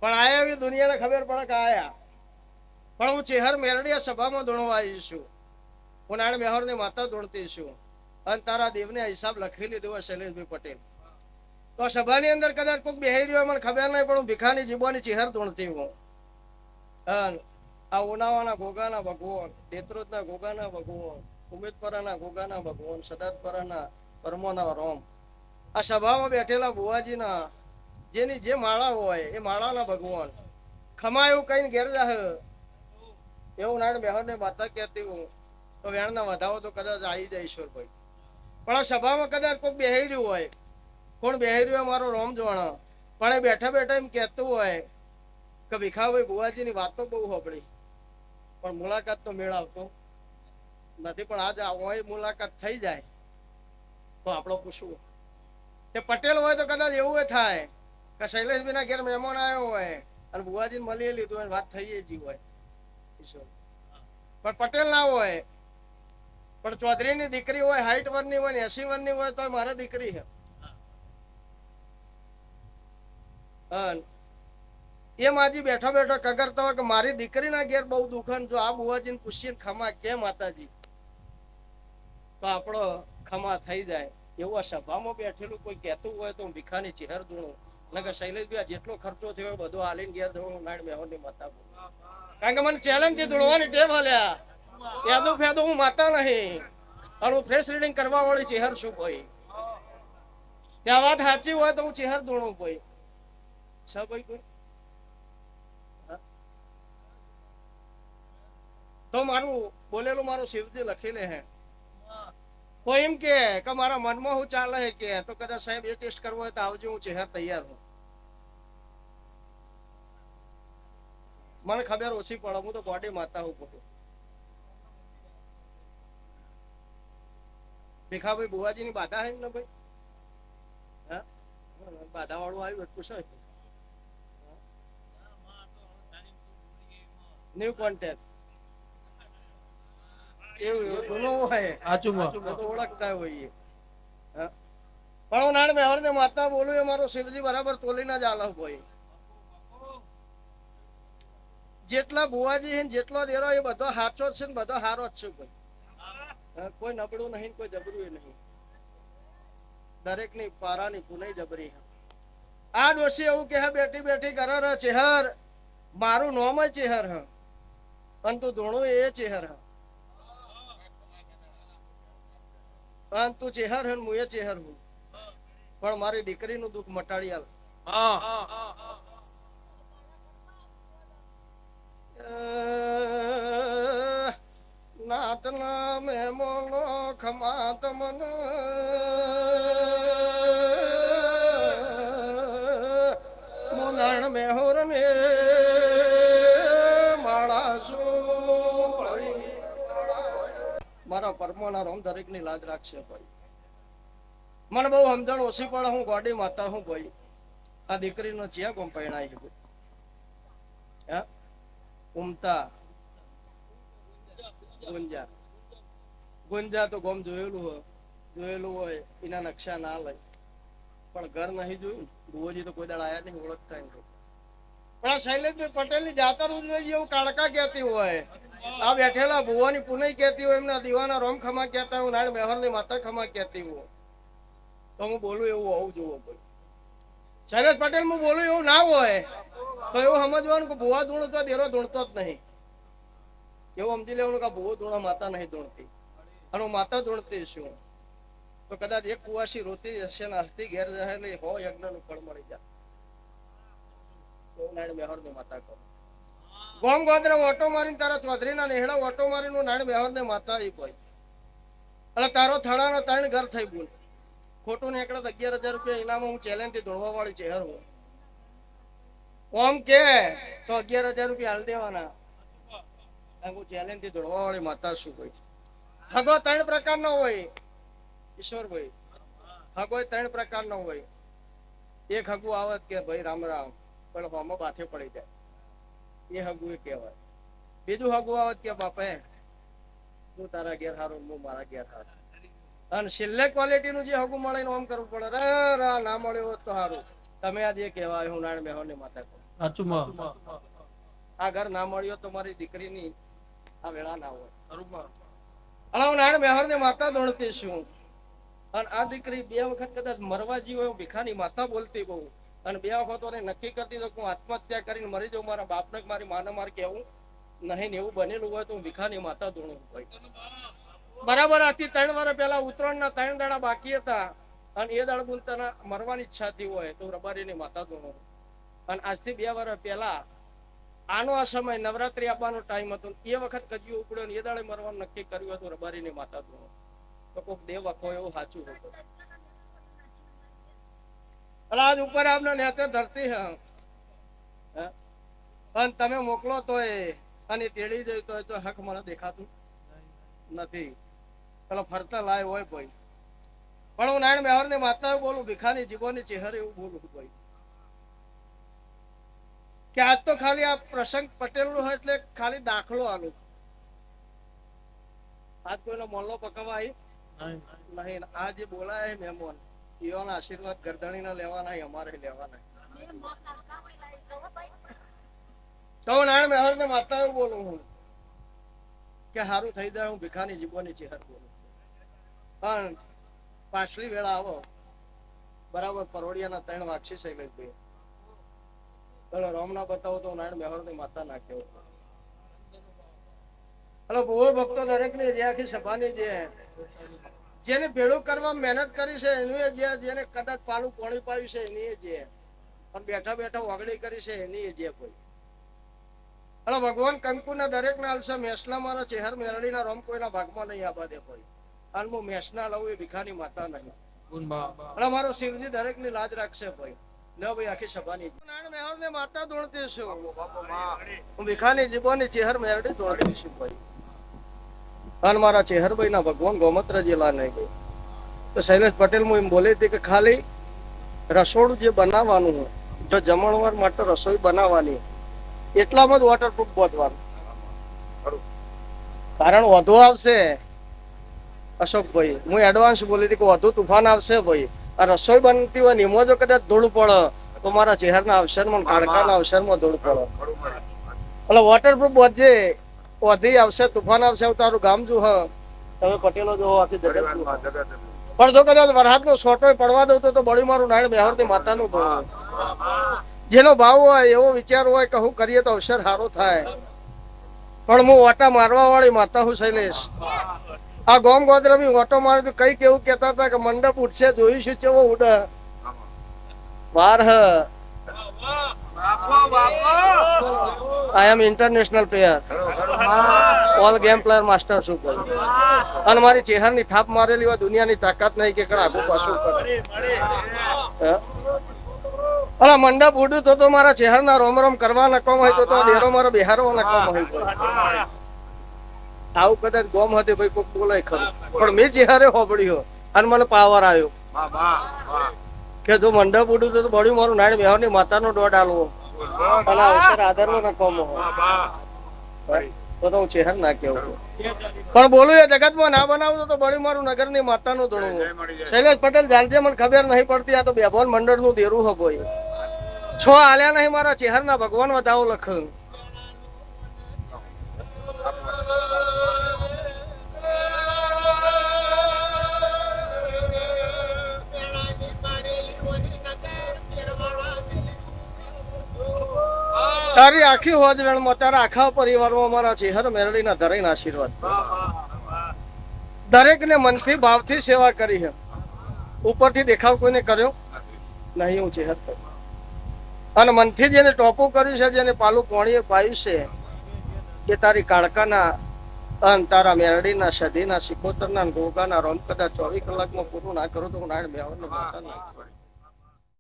પણ આયા એવી દુનિયાને ખબર પડે કે આયા. પણ હું ચેહર મેરડિયા સભામાં ધૂણવા આવી છું. હું નાણ મેહોરની માતા ધૂણતી છું. અને તારા દેવને હિસાબ લખી લીધો હોય શૈલેષભાઈ પટેલ. તો સભાની અંદર કદાચ કોઈક બેહી રહ્યો મને ખબર નહીં, પણ હું ભીખાની જીબોની ચેહર ધૂણતી હું. આ ઉનાવાના ગોગાના ભગવાન, દેત્રોદના ગોગાના ભગવાન, ઉમેદપરાના ગોગાના ભગવાન, સદાતપરાના પરમોના રોમ, આ સભામાં બેઠેલા બુવાજીના જેની જે માળા હોય એ માળાના ભગવાન, ખમા એવું કઈ ઘેર જાહે એવું નાણ મેહરને માતા કહેતી હું. તો વેણના વધાવો તો કદાચ આવી જાય ઈશ્વરભાઈ. પણ આ સભામાં કદાચ કોઈ બેહી રહ્યું હોય, કોણ બેહી રહ્યું મારો રોમ જોણા, પણ એ બેઠા બેઠા એમ કહેતું હોય કે ભીખાભાઈ બુવાજીની વાતો બહુ સાંભળી, પણ મુલાકાત તો મેળ આવતો નથી. પણ આજ હોય મુલાકાત થઈ જાય તો આપણો પૂછવું. તે પટેલ હોય તો કદાચ એવું થાય કે શૈલેષભાઈ ના ઘેર મહેમાન આવ્યો હોય અને બુવાજીને મળી લીધું હોય, વાત થઈ જ હોય. પણ પટેલ ના હોય, પણ ચૌધરીની દીકરી હોય, 60 વર્ષની હોય, 80 વર્ષની હોય, તો મારા દીકરી છે. એ માજી બેઠો બેઠો કગરતા હોય કે મારી દીકરીના ઘેર બહુ દુખન, જો આ બુવાજીને પૂછીને ખમા કે માતાજી તો આપણો ખમા થઈ જાય. એવું આ સભામાં બેઠેલું કોઈ કહેતું હોય તો હું ભીખાની ચેહર ધૂણું, નકર શૈલેષભાઈ જેટલો ખર્ચો થયો બધો આલીને ઘેર ધૂણું નાણ મેહોરની માતા બોલું. કારણ કે મને ચેલેન્જ થી ધૂણવાની ટેવ હાલ્યા. યાદું ફેદું હું માતા નહીં, અને હું ફ્રેશ રીડિંગ કરવા વાળી ચેહર છું ભાઈ. ત્યાં વાત સાચી હોય તો હું ચેહર ધૂણું ભાઈ. છે ભાઈ કોઈ? તો મારું બોલેલું મારું શિવજી લખી લે હે. કોઈ એમ કે મારા મનમાં હું ચાલે કે તો કદાચ સાહેબ એ ટેસ્ટ કરવો હોય તો આવજો, હું ચેહર તૈયાર હું. મને ખબર ઓછી પડે, હું તો બોડી માતા હું ખોટું. ભીખાભાઈ બુવાજી ની બાધા હે ને ભાઈ? હા, બાધા વાળું આવ્યું એટલું છે. ન્યુ કોન્ટેક્ટ એવું જૂનું હોય તો ઓળખતા હોઈએ. પણ હું નાણ મેહર ને માતા બોલું એ મારો શિવજી બરાબર તોલીને જ આલો ભાઈ. જેટલા બુવાજી છે જેટલો દેરો એ બધો સાચો છે ને બધો હારો જ છે ભાઈ. કોઈ નબળું નહીં, કોઈ જબરું નહીં. દરેક ની પારાની પુનઈ જબરી. આ ડોશી એવું કે બેઠી બેઠી કરે ચેહર, મારું નામ જ ચેહર હ, અને તું ધૂણું એ ચેહર હ. તું ચેહર હે, હું એ ચેહર હું. પણ મારી દીકરીનું દુઃખ મટાડી આલ. નાતના મેમોનો ખમાત મન મુનાણ મેહોર ને માળા શું મારા પરમોના રોમ દરેક ની લાજ રાખશે ભાઈ. મને બહુ સમજણ ઓછી પડે, હું ગોડી માતા હું ભાઈ. આ દીકરીનો ચિયા ગોમ પૈણાય છે ભાઈ. હા, ઉમતા ગુંજા, ગુંજા તો ગોમ જોયેલું હોય એના નકશા ના લઈ, પણ ઘર નહીં જોયું. બુવાજી તો કોઈ દાડ આયા નહીં, ઓળખતા નહીં. પણ આ શૈલેષભાઈ પટેલ ની જાતર ઉજવેજી એવું કાળકા કહેતી હોય, આ બેઠેલા ભુવાની પુનઈ કહેતી હોય, એમના દીવાના રોમ ખમા કહેતા હોય, નાણ મેહર ની માતા ખમા કહેતી હોય, તો હું બોલું એવું હોવું જોવું ભાઈ. શૈલેષ પટેલ હું બોલું એવું ના હોય તો એવું સમજવાનું કે ભુવા ધૂણતો દેરો ધૂણતો જ નહીં. એવું સમજી લેવાનું કે ભુવો ધૂણા માતા નહીં ધૂણતી, અને હું માતા ધૂણતી છું. તો કદાચ એક કુવાસી રોતી હશે ને હસ્તી ઘેર રહેલી હો યજ્ઞ નું ફળ મળી જાય. નાણ મેહર ની માતા કહો. ગોમ ગોદરે ઓટો મારીને તારા ચૌધરી ના નેહડા ઓટો મારીને નાણ મેહર ને માતા એ કોઈ. એટલે તારો થડાના 3 ઘર થઈ બોલ. ખોટું નીકળે તો 11,000 રૂપિયા ઇનામ હું ચેલેન્જ થી ધોળવા વાળી ચેહર હું. ઓમ કે તો 11,000 રૂપિયા હાલ દેવાના. હું ચેલેન્જ થી ધોળવા વાળી માતા છું ભાઈ. હગો 3 પ્રકારનો હોય ઈશ્વરભાઈ. હગો 3 પ્રકારનો હોય. એક હગુ આવત કે ભાઈ રામ રામ, પણ હોમાં બાથે પડી જાય, એ હગુ એ કહેવાય. બીજું હગુ આવત કે બાપે તું તારા ઘેર હારો, હું મારા ઘેર હારો. અને છેલ્લે ક્વોલિટી નું જે હગું મળે આમ કરવું પડે. ના મળ્યો હોત તો સારું. તમે આજે કહેવાય હું નાણ મેહોર ની માતા કહું. સાચું માં આ ઘર ના મળ્યો તો મારી દીકરીની આ વેળા ના હોય. અને હું નારાયણ મેહર ને માતા દોડતી છું. અને આ દીકરી બે વખત કદાચ મરવા જીવ હોય ભીખાની માતા બોલતી બહુ. અને બે વખત નક્કી કરતી તો હું આત્મહત્યા કરીને મરી જાઉં, મારા બાપને મારી માને માર કેવું નહીં ને એવું બનેલું હોય તો હું ભીખાની માતા ધૂણું હોય. બરાબર આથી 3 વર્ષ પહેલા ઉત્તરાયણના 3 દાડા બાકી હતા અને એ દાડા બોલતા મરવાની ઈચ્છા થઈ હોય તો રબારીની માતા ધૂણું. અને આજથી 2 વર્ષ પહેલા આનો આ સમય નવરાત્રી આપવાનો ટાઈમ હતો, એ વખત કજિયો ઉપડ્યો ને એ દાડે મરવાનું નક્કી કર્યું હતું રબારીની માતા ધૂણું. તો કોઈક દેવ આખો એવું સાચું હતું. આજ ઉપર આપને નેચે ધરતી હે અને તમે મોકલો તોય અને તેડી જઈ તો હક મને દેખાતું નથી. પેલો ફરતા લાય હોય ભાઈ. પણ હું નારાયણ મેહર ની માતા બોલું, ભીખાની જીવોની ચહેરે એવું બોલું ભાઈ કે આજ તો ખાલી આ પ્રસંગ પટેલ નો હોય એટલે ખાલી દાખલો આલો. આજ કોઈનો મોલ્લો પકવા આવી નહીં. આ જે બોલાય છે મહેમાન એઓના આશીર્વાદ ગરદણી ના લેવાના, અમારે લેવાના. તો હું નારાયણ મેહર ને માતા એવું બોલું હું કે સારું થઈ જાય. હું ભીખાની જીવોની ચહેર બોલું. પણ પાછલી વેળા આવો બરાબર પરોડિયાના 3 વાગશે શૈલેષભાઈ. એટલે રોમ ના બતાવો તો નારાયણ મેહર ની માતા ના કેવો. એટલે બહુ ભક્તો દરેક ની જે આખી સભાની જેને ભેળું કરવા મહેનત કરી છે એની જેને કદાચ પાલું પોણી પાડ્યું છે એની જે પણ બેઠા બેઠા ઓગળી કરી છે એની જે કોઈ. એટલે ભગવાન કંકુ ના દરેક ના આલશે. મેસલા મારા ચહેર મેરડી ના રોમ કોઈના ભાગમાં નહીં આવા દે કોઈ. અને હું મેસના લઉં એ ભીખાની માતા નહીં. એટલે મારો શિવજી દરેક ની લાજ રાખશે ભાઈ. ન ભાઈ આખી સભાની નારાયણ મેહર ને માતા દોડતી છું. હું ભીખાની જીવોની ચહેર મેરડી દોડતી છું ભાઈ. અને મારા ચેહરભાઈ ના ભગવાન ગોમત્ર જિલ્લા નહીં ગઈ તો શૈલેષ પટેલ હું એમ બોલી હતી કે ખાલી રસોડું જે બનાવવાનું હોય, જો જમણવાર માટે રસોઈ બનાવવાની એટલામાં જ વોટરપ્રૂફ બોધવાનું. કારણ વધુ આવશે અશોકભાઈ, હું એડવાન્સ બોલી હતી કે વધુ તુફાન આવશે ભાઈ. આ રસોઈ બનતી હોય ને એમાં જો કદાચ ધૂળ પડે તો મારા ચહેરના અવસરમાં કાળકાના અવસરમાં ધૂળ પડે. એટલે વોટરપ્રૂફ બોધજે. વધી આવશે તુફાન આવશે તારું ગામ જો તમે પટેલો જો આખી જગત પણ જો કદાચ વરસાદ નો છોટો પડવા દઉં તો બળી મારું નારાયણ મેહર ની માતા નું ધોરણ. જેનો ભાવ હોય એવો વિચાર હોય કે હું કરીએ તો અવસર સારો થાય. પણ હું ઓટા મારવા વાળી માતા હું શૈલેષ. આ ગોમ ગોદરમી ઓટો મારે તો કઈ કેવું કેતા હતા કે મંડપ ઉઠશે જોઈશું કેવો ઉડે વાર હ. I am international player. All game player master શું કહું. અને મારી ચહેરની થાપ મારેલી હોય દુનિયાની તાકાત નહીં કે આગું પાછું કરે. અલા મંડપ ઉડ્યું તો મારા ચહેરના રોમ રોમ કરવા નકમ હોય તો દેરો મારો બિહારો નકમ હોય. આવું કદાચ ગોમ હતી ભાઈ કોક બોલાય ખરું. પણ મેં ચહેરે હોબળ્યો અને મને પાવર આવ્યો કે જો મંડપ ઉડ્યું તો બળ્યું મારું નારાયણ મેહર ની માતાનો દોડ આલવો. અવસર આદરવો નકોમો તો હું ચહેર ના કેવું. પણ બોલું એ જગતમાં ના બનાવું તો બળી મારું નગર ની માતા નું ધોળું. શૈલેષ પટેલ જાણજે મને ખબર નહીં પડતી. આ તો બેભોન મંડળ નું દેરું હો ભાઈ. છો આલ્યા નહીં મારા ચહેર ના ભગવાન વધાવો લખ. તારી આખી હોજવેણમાં તારા આખા પરિવારમાં મારા ચહેર મેરડીના ધરેના આશીર્વાદ. દરેક ને મનથી ભાવથી સેવા કરી છે. ઉપરથી દેખાવ કોઈને કર્યો નહીં. હું ચહેર અને મનથી જેને ટોપું કર્યું છે, જેને પાલું પોણીએ પાયું છે એ તારી કાળકાના અને તારા મેરડીના સદીના સિકોતરના ગોગાના રોમ કદાચ 24 કલાકમાં પૂરું ના કરું તો હું નારાયણ મેહર ને માતા ના